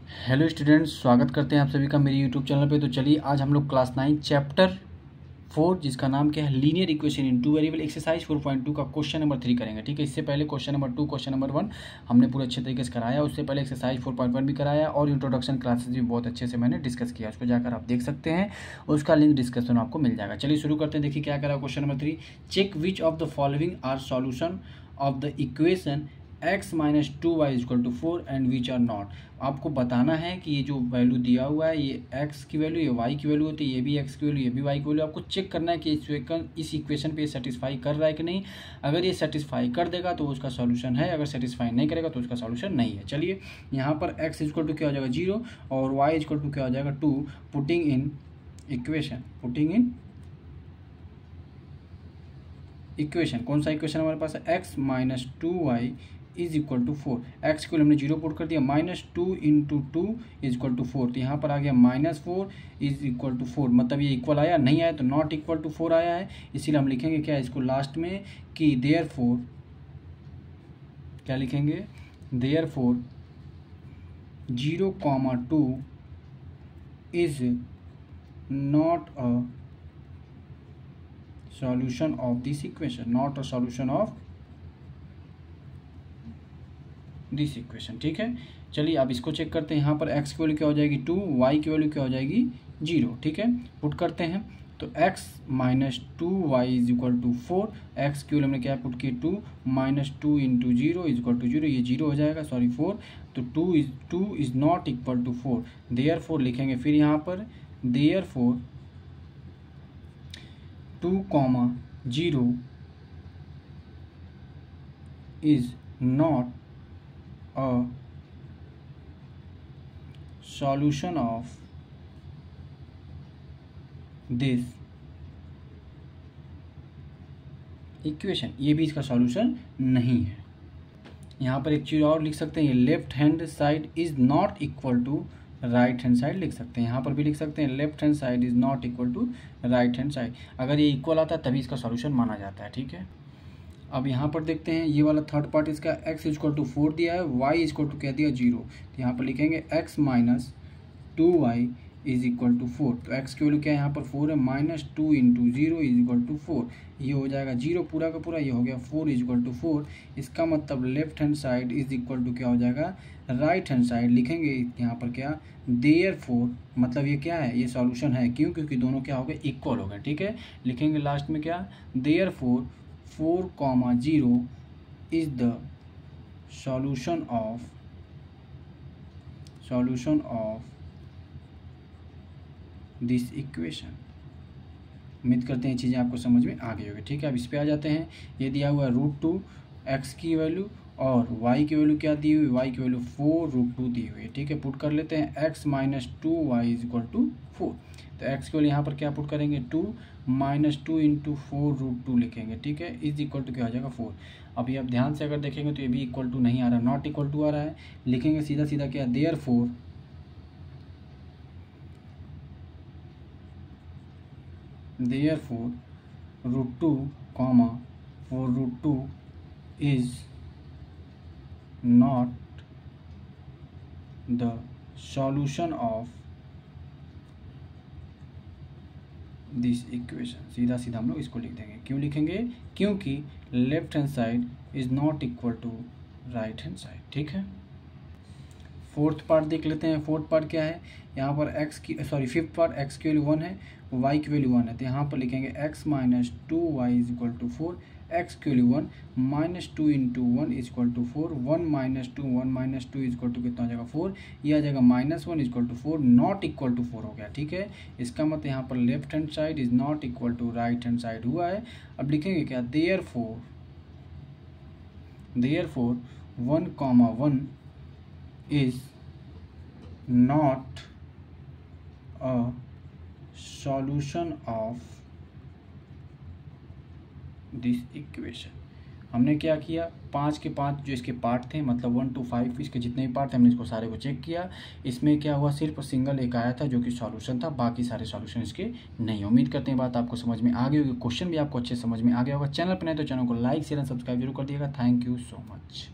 Hello students, स्वागत करते हैं आप सभी का मेरे यूट्यूब चैनल पे। तो चलिए आज हम लोग क्लास 9 चैप्टर 4 जिसका नाम क्या है linear equation in two variable exercise 4.2 का क्वेश्चन नंबर 3 करेंगे। ठीक है, इससे पहले क्वेश्चन नंबर 2 क्वेश्चन नंबर 1 हमने पूरे अच्छे तरीके से कराया। उससे पहले एक्सरसाइज 4.1 भी कराया और इंट्रोडक्शन क्लासेस भी बहुत अच्छे से मैंने डिस्कस किया। उसको जाकर आप देख सकते हैं, उसका लिंक डिस्क्रिप्शन आपको मिल जाएगा। चलिए शुरू करते हैं। देखिए क्या करा question number 3। Check which of the following are solution of the equation x minus 2y equal to 4 and which are not. आपको बताना है कि ये जो वैल्यू दिया हुआ है ये x की वैल्यू, ये y की वैल्यू होती है, ये भी x की वैल्यू, ये भी y की वैल्यू। आपको चेक करना है कि इस इक्वेशन पे सेटिस्फाई कर रहा है कि नहीं। अगर ये सेटिस्फाई कर देगा तो उसका सॉल्यूशन है, अगर सेटिस्फाई नहीं करेगा तो उसका सॉल्यूशन नहीं है। चलिए यहाँ पर x इक्वल टू क्या हो जाएगा 0 और y इक्वल टू क्या हो जाएगा 2। पुटिंग इन इक्वेशन कौन सा इक्वेशन हमारे पास है, x minus 2y is equal to 4। X को हमने 0 पुट कर दिया, -2 इंटू 2 इज इक्वल टू 4। तो यहाँ पर आ गया -4 इज इक्वल टू 4। मतलब ये इक्वल आया, नहीं आया तो नॉट इक्वल टू 4 आया है। इसीलिए हम लिखेंगे क्या इसको लास्ट में कि देयरफॉर, क्या लिखेंगे, therefore 0,2 is not a solution of this equation, not a solution of this equation. ठीक है, चलिए अब इसको चेक करते हैं। यहाँ पर x की वैल्यू क्या हो जाएगी 2, y की वैल्यू क्या हो जाएगी 0। ठीक है, पुट करते हैं तो x minus 2y is equal to 4। X की वैल्यू हमने क्या पुट की 2, -2 इंटू 0 इज इक्वल टू 0। ये 0 हो जाएगा, सॉरी 4। तो 2 is not equal to 4। Therefore लिखेंगे फिर यहाँ पर therefore 2,0 is not a solution of this equation. ये भी इसका सॉल्यूशन नहीं है। यहाँ पर एक चीज़ और लिख सकते हैं, ये left hand side is not equal to right hand side लिख सकते हैं। यहाँ पर भी लिख सकते हैं left hand side is not equal to right hand side. अगर ये इक्वल आता है तभी इसका सॉल्यूशन माना जाता है। ठीक है, अब यहाँ पर देखते हैं ये वाला थर्ड पार्ट इसका x इक्वल टू 4 दिया है, y इक्वल टू क्या दिया 0। तो यहाँ पर लिखेंगे x minus 2y is equal to 4। तो x की वैल्यू क्या है यहाँ पर 4 है, -2 इंटू 0 इज इक्वल टू 4। ये हो जाएगा 0 पूरा का पूरा, ये हो गया 4 इज इक्वल टू 4। इसका मतलब left hand side is equal to क्या हो जाएगा राइट हैंड साइड। लिखेंगे यहाँ पर क्या देयरफॉर, मतलब ये क्या है, ये सॉल्यूशन है। क्यों? क्योंकि दोनों क्या हो गए इक्वल हो गए। ठीक है, लिखेंगे लास्ट में क्या therefore 4,0 is the solution of this equation। उम्मीद करते हैं चीज़ें आपको समझ में आ गई होगी। ठीक है, अब इस पे आ जाते हैं। ये दिया हुआ है √2 x की वैल्यू और y की वैल्यू क्या दी हुई, y की वैल्यू 4√2 दी हुई है। ठीक है, पुट कर लेते हैं x minus 2y is equal to 4। तो x की वैल्यू यहाँ पर क्या पुट करेंगे 2 -2 इंटू 4√2 लिखेंगे। ठीक है, इज इक्वल टू क्या हो जाएगा 4। अभी आप ध्यान से अगर देखेंगे तो ये भी इक्वल टू नहीं आ रहा, नॉट इक्वल टू आ रहा है। लिखेंगे सीधा सीधा क्या therefore √2, 4√2 is not the solution of this equation. सीधा सीधा हम लोग इसको लिख देंगे। क्यों लिखेंगे? क्योंकि left hand side is not equal to right hand side. ठीक है, फोर्थ पार्ट देख लेते हैं। फोर्थ पार्ट क्या है, यहाँ पर फिफ्थ पार्ट x की वैल्यू 1 है, y की वैल्यू 1 है। तो यहाँ पर लिखेंगे x minus 2y is equal to 4। x की value 1, -2 into 1 is equal to 4। 1 minus 2 is equal to कितना आ जाएगा 4। ये आ जाएगा -1 is equal to 4, not equal to 4 हो गया। ठीक है, इसका मतलब यहाँ पर left hand side is not equal to right hand side हुआ है। अब लिखेंगे क्या therefore 1,1 is not a solution of this equation. हमने क्या किया, 5 के 5 जो इसके पार्ट थे, मतलब 1 to 5 इसके जितने भी पार्ट थे हमने इसको सारे को चेक किया। इसमें क्या हुआ, सिर्फ सिंगल एक आया था जो कि सॉल्यूशन था, बाकी सारे सॉल्यूशन इसके नहीं। उम्मीद करते हैं बात आपको समझ में आ गई होगी, क्वेश्चन भी आपको अच्छे समझ में आ गया होगा। चैनल पर नहीं तो चैनल को लाइक शेयर एंड सब्सक्राइब जरूर कर दिएगा। Thank you so much.